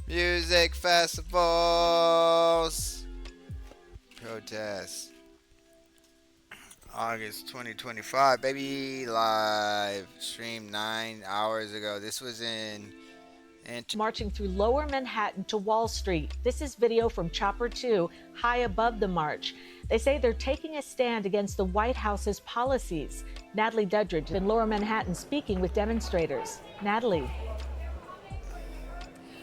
Music festivals. Protests. August 2025, baby. Live stream 9 hours ago. This was in. Marching through lower Manhattan to Wall Street. This is video from Chopper 2, high above the march. They say they're taking a stand against the White House's policies. Natalie Duddridge in lower Manhattan speaking with demonstrators. Natalie.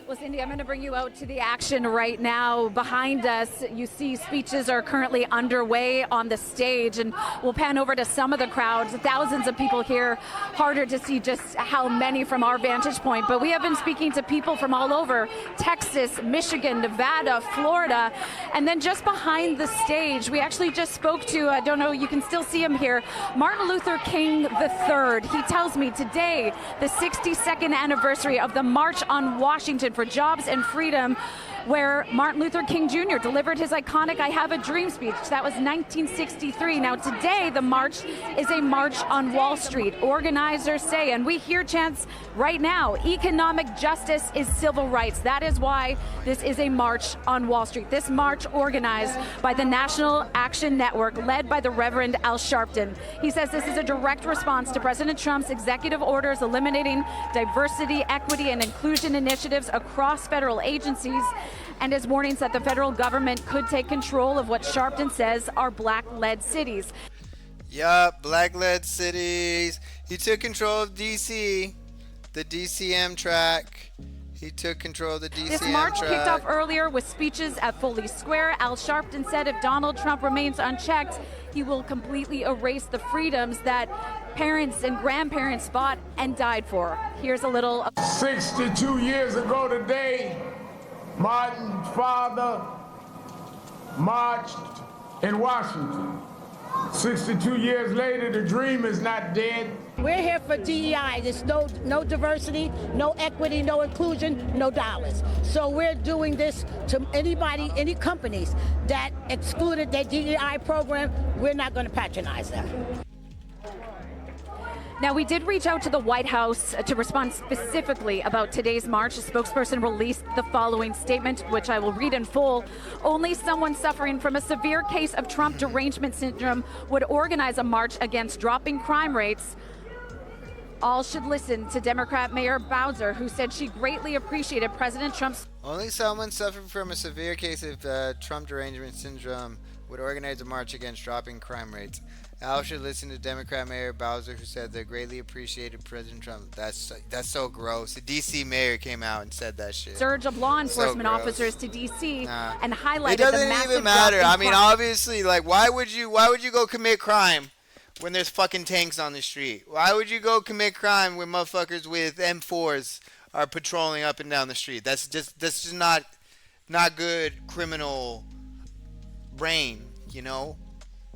Well, Cindy, I'm going to bring you out to the action right now. Behind us, you see speeches are currently underway on the stage, and we'll pan over to some of the crowds. Thousands of people here. Harder to see just how many from our vantage point, but we have been speaking to people from all over Texas, Michigan, Nevada, Florida, and then just behind the stage, we actually just spoke to, I don't know, you can still see him here, Martin Luther King III. He tells me today, the 62nd anniversary of the March on Washington for Jobs and Freedom, where Martin Luther King Jr. delivered his iconic I Have a Dream speech. That was 1963. Now today, the march is a march on Wall Street. Organizers say, and we hear chants right now, economic justice is civil rights. That is why this is a march on Wall Street. This march organized by the National Action Network, led by the Reverend Al Sharpton. He says this is a direct response to President Trump's executive orders eliminating diversity, equity, and inclusion initiatives across federal agencies, and his warnings that the federal government could take control of what Sharpton says are black-led cities. Yup, black-led cities. He took control of D.C., the DCM track. He took control of the DCM track. This march kicked off earlier with speeches at Foley Square. Al Sharpton said if Donald Trump remains unchecked, he will completely erase the freedoms that parents and grandparents fought and died for. Here's a little. 62 years ago today, Martin's father marched in Washington. 62 years later, the dream is not dead. We're here for DEI. There's no diversity, no equity, no inclusion, no dollars. So we're doing this to anybody, any companies that excluded their DEI program. We're not going to patronize them. Now, we did reach out to the White House to respond specifically about today's march. A spokesperson released the following statement, which I will read in full. Only someone suffering from a severe case of Trump derangement syndrome would organize a march against dropping crime rates. All should listen to Democrat Mayor Bowser, who said she greatly appreciated President Trump's. Only someone suffering from a severe case of Trump derangement syndrome would organize a march against dropping crime rates. Al should listen to Democrat Mayor Bowser, who said they greatly appreciated President Trump. That's so gross. The D.C. mayor came out and said that shit. Surge of law enforcement officers to D.C. And highlighted it doesn't the massive even matter. drop I in mean, crime. obviously, like, why would you go commit crime when there's fucking tanks on the street? Why would you go commit crime when motherfuckers with M4s are patrolling up and down the street? That's just not good criminal brain, you know?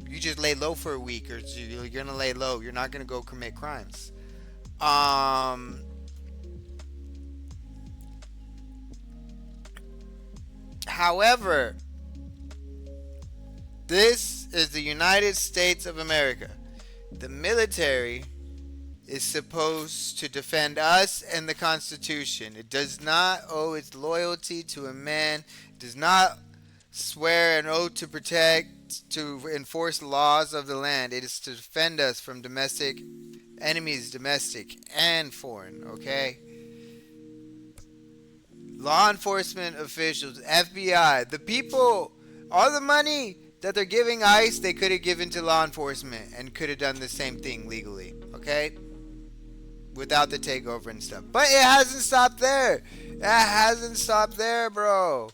You just lay low for a week, or you're gonna lay low. You're not gonna go commit crimes. However, this is the United States of America. The military is supposed to defend us and the Constitution. It does not owe its loyalty to a man. It does not swear an oath to protect, to enforce laws of the land. It is to defend us from domestic enemies, domestic and foreign, okay? Law enforcement officials, FBI, the people, all the money that they're giving ICE, they could have given to law enforcement and could have done the same thing legally, okay? Without the takeover and stuff. But it hasn't stopped there. It hasn't stopped there, bro.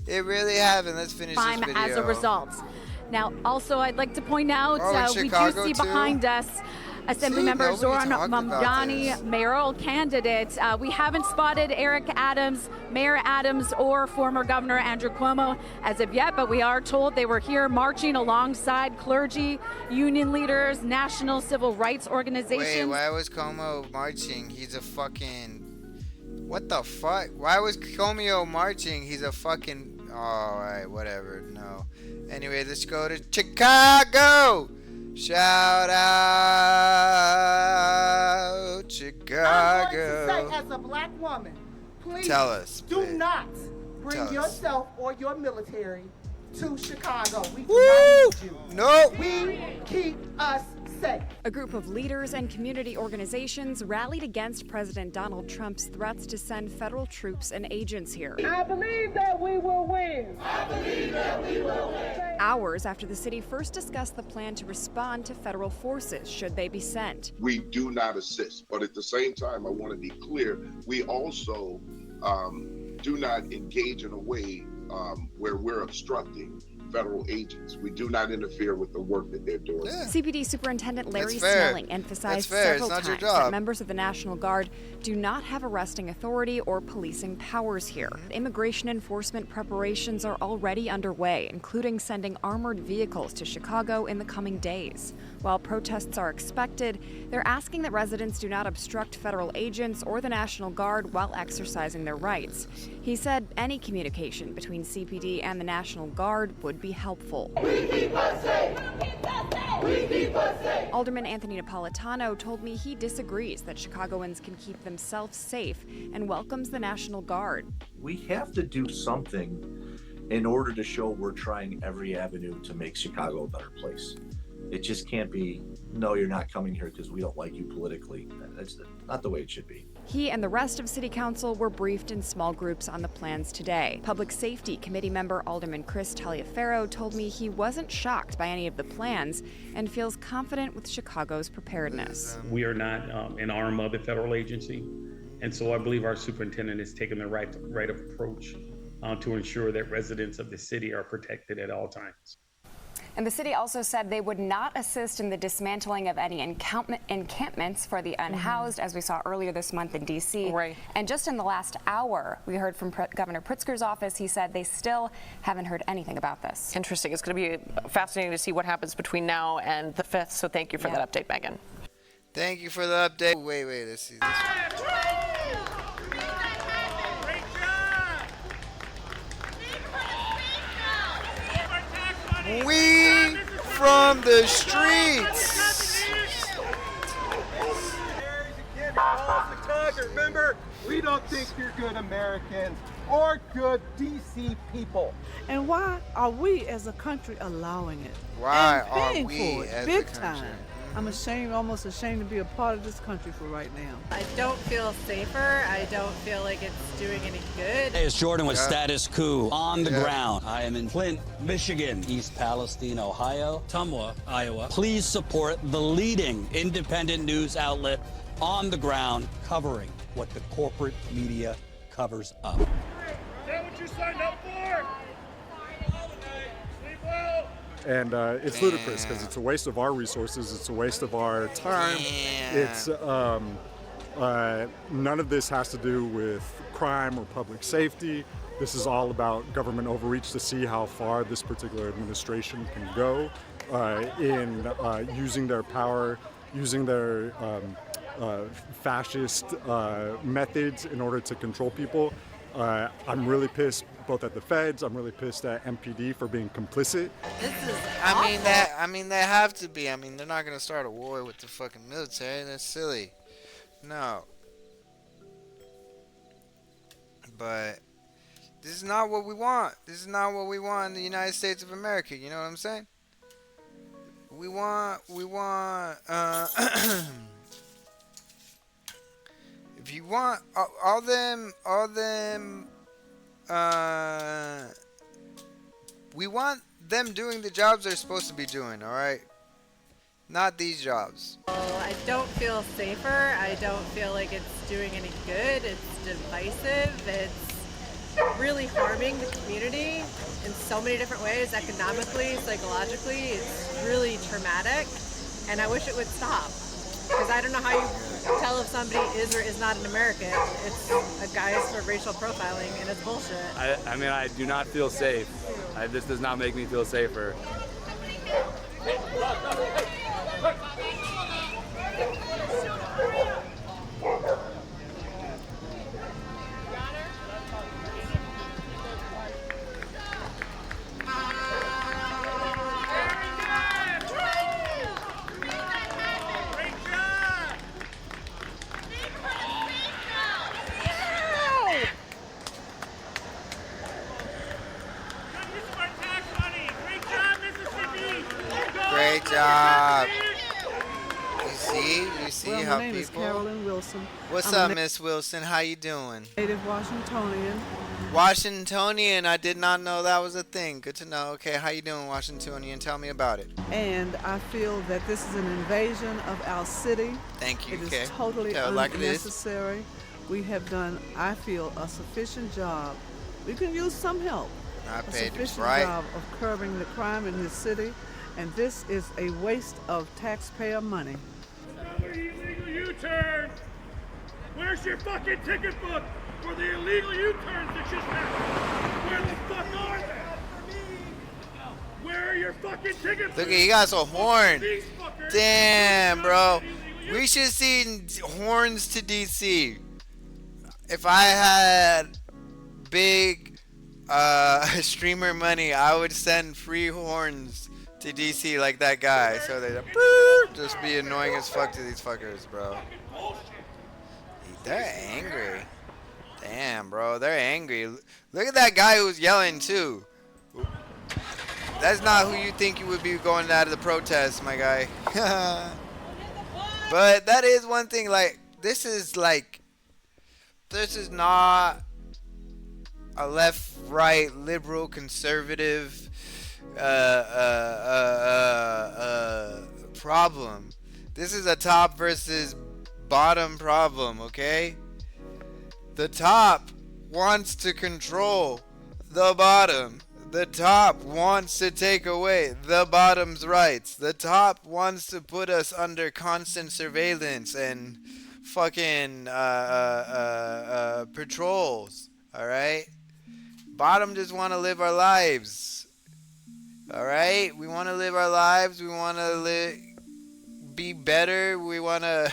It really haven't. Let's finish this video. As a result. Now, also, I'd like to point out, we do Chicago see too? behind us Assemblymember Zoran Mamdani, mayoral candidate. We haven't spotted Eric Adams, Mayor Adams, or former Governor Andrew Cuomo as of yet, but we are told they were here marching alongside clergy, union leaders, national civil rights organizations. Wait, why was Cuomo marching? He's a fucking... What the fuck? Why was Cuomo marching? He's a fucking... Oh, alright, whatever. No. Anyway, let's go to Chicago! Shout out Chicago. I'm going to say, as a black woman, please Tell us, do please. not bring Tell us. yourself or your military to Chicago. We do Woo! not need you. Nope. We keep us safe. A group of leaders and community organizations rallied against President Donald Trump's threats to send federal troops and agents here. I believe that we will win. Hours after the city first discussed the plan to respond to federal forces should they be sent. We do not assist, but at the same time, I want to be clear, we also do not engage in a way where we're obstructing federal agents. We do not interfere with the work that they're doing. Yeah. CPD Superintendent Larry That's fair. Snelling emphasized That's fair. several It's not your times that job. members of the National Guard do not have arresting authority or policing powers here. Immigration enforcement preparations are already underway, including sending armored vehicles to Chicago in the coming days. While protests are expected, they're asking that residents do not obstruct federal agents or the National Guard while exercising their rights. He said any communication between CPD and the National Guard would be helpful. Alderman Anthony Napolitano told me he disagrees that Chicagoans can keep themselves safe and welcomes the National Guard. We have to do something in order to show we're trying every avenue to make Chicago a better place. It just can't be, no, you're not coming here because we don't like you politically. That's not the way it should be. He and the rest of City Council were briefed in small groups on the plans today. Public Safety Committee member Alderman Chris Taliaferro told me he wasn't shocked by any of the plans and feels confident with Chicago's preparedness. We are not an arm of a federal agency, and so I believe our superintendent has taken the right approach to ensure that residents of the city are protected at all times. And the city also said they would not assist in the dismantling of any encampments for the unhoused, as we saw earlier this month in D.C. Right. And just in the last hour, we heard from Governor Pritzker's office. He said they still haven't heard anything about this. Interesting. It's going to be fascinating to see what happens between now and the 5th. So thank you for that update, Megan. Thank you for the update. Wait, let's see this. We from the streets. Remember, we don't think you're good Americans or good DC people. And why are we as a country allowing it? Why and are paying we for it as big a country? time? I'm almost ashamed to be a part of this country for right now. I don't feel safer. I don't feel like it's doing any good. Hey, it's Jordan with Status Coup on the ground. I am in Flint, Michigan, East Palestine, Ohio, Tumwa, Iowa. Please support the leading independent news outlet on the ground covering what the corporate media covers up. Is that what you signed up for? Sleep well. And it's ludicrous because it's a waste of our resources. It's a waste of our time. It's none of this has to do with crime or public safety. This is all about government overreach to see how far this particular administration can go in using their power, using their fascist methods in order to control people. I'm really pissed both at the feds. I'm really pissed at MPD for being complicit. I mean, they have to be. I mean, they're not gonna start a war with the fucking military. That's silly. No. But this is not what we want. This is not what we want in the United States of America. You know what I'm saying? We want. If you want all them, we want them doing the jobs they're supposed to be doing, all right? Not these jobs. I don't feel safer. I don't feel like it's doing any good. It's divisive. It's really harming the community in so many different ways, economically, psychologically. It's really traumatic, and I wish it would stop. Because I don't know how you tell if somebody is or is not an American. It's a guise for racial profiling, and it's bullshit. I mean, I do not feel safe. This does not make me feel safer. Great job. You see Well, how my name is people. Carolyn Wilson. What's I'm up, a Miss Wilson? How you doing? native Washingtonian. Washingtonian. I did not know that was a thing. Good to know. Okay, how you doing, Washingtonian? Tell me about it. And I feel that this is an invasion of our city. Thank you. It Okay. is totally Yeah, like it is. unnecessary. We have done, I feel, a sufficient job. We can use some help. I A paid sufficient right. job of curbing the crime in this city. And this is a waste of taxpayer money. Illegal U-turns! Where's your fucking ticket book for the illegal U-turns that just happened? Where the fuck are they? Where are your fucking ticket books? Look at, he got a horn. These fuckers- Damn, bro. We should see horns to DC. If I had big streamer money, I would send free horns to DC like that guy. So they just be annoying as fuck to these fuckers, bro. They're angry. Damn, bro. They're angry. Look at that guy who's yelling, too. That's not who you think you would be going out of the protest, my guy. But that is one thing, like, this is not a left, right, liberal, conservative problem. This is a top versus bottom problem, okay? The top wants to control the bottom. The top wants to take away the bottom's rights. The top wants to put us under constant surveillance and fucking patrols. All right? Bottom just want to live our lives. All right? We want to live our lives. We want to be better. We want to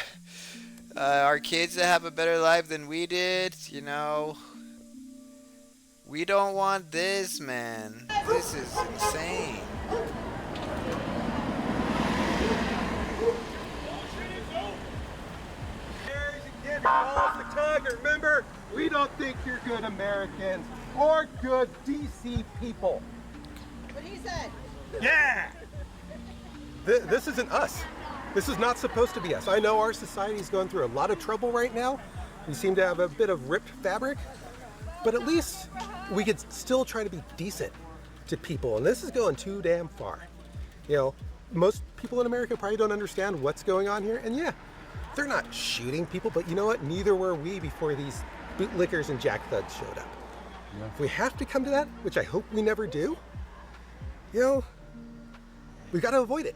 our kids to have a better life than we did, you know. We don't want this, man. This is insane. Remember, we don't think you're good Americans or good DC people. What he said. Yeah! This isn't us. This is not supposed to be us. I know our society is going through a lot of trouble right now. We seem to have a bit of ripped fabric, but at least we could still try to be decent to people. And this is going too damn far. You know, most people in America probably don't understand what's going on here. And yeah, they're not shooting people, but you know what? Neither were we before these bootlickers and jack thugs showed up. Yeah. If we have to come to that, which I hope we never do, you know, we got to avoid it,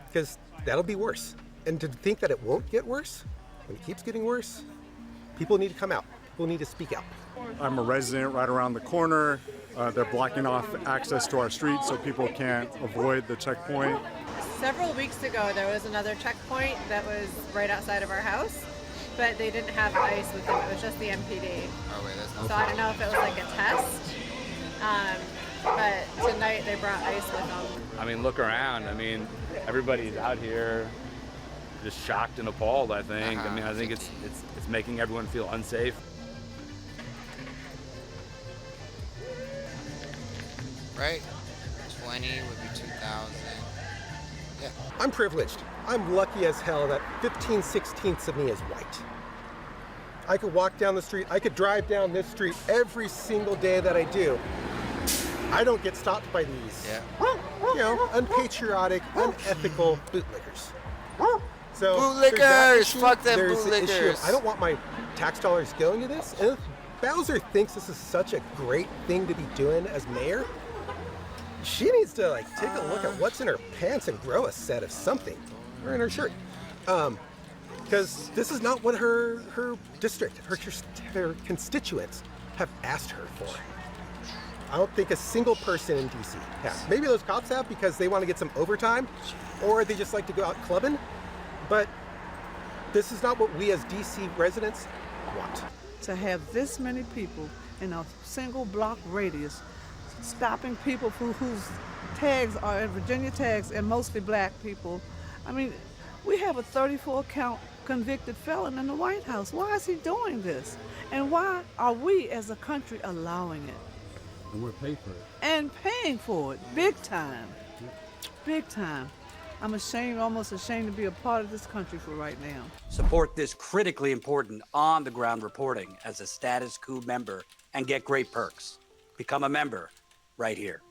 because that'll be worse. And to think that it won't get worse, when it keeps getting worse, people need to come out. People need to speak out. I'm a resident right around the corner. They're blocking off access to our street so people can't avoid the checkpoint. Several weeks ago, there was another checkpoint that was right outside of our house, but they didn't have ICE with them. It was just the MPD. Oh, wait, that's not so I don't know if it was like a test, but tonight they brought ICE with them. I mean, look around. I mean, everybody's out here just shocked and appalled, I think. I mean, I think it's making everyone feel unsafe. Right? 20 would be 2,000. Yeah. I'm privileged. I'm lucky as hell that 15/16 of me is white. I could walk down the street, I could drive down this street every single day that I do. I don't get stopped by these, you know, unpatriotic, unethical bootlickers. So bootlickers! Fuck them there's the issue of, bootlickers! I don't want my tax dollars going to this. And if Bowser thinks this is such a great thing to be doing as mayor, she needs to like take a look at what's in her pants and grow a set of something, or in her shirt, because this is not what her district, her constituents have asked her for. I don't think a single person in DC has. Maybe those cops have because they want to get some overtime, or they just like to go out clubbing. But this is not what we as DC residents want. To have this many people in a single block radius stopping people whose tags are Virginia tags and mostly black people. I mean, we have a 34 count convicted felon in the White House. Why is he doing this? And why are we as a country allowing it? And we're paid for it. And paying for it, big time. Big time. I'm ashamed, almost ashamed to be a part of this country for right now. Support this critically important on-the-ground reporting as a Status Coup member and get great perks. Become a member right here.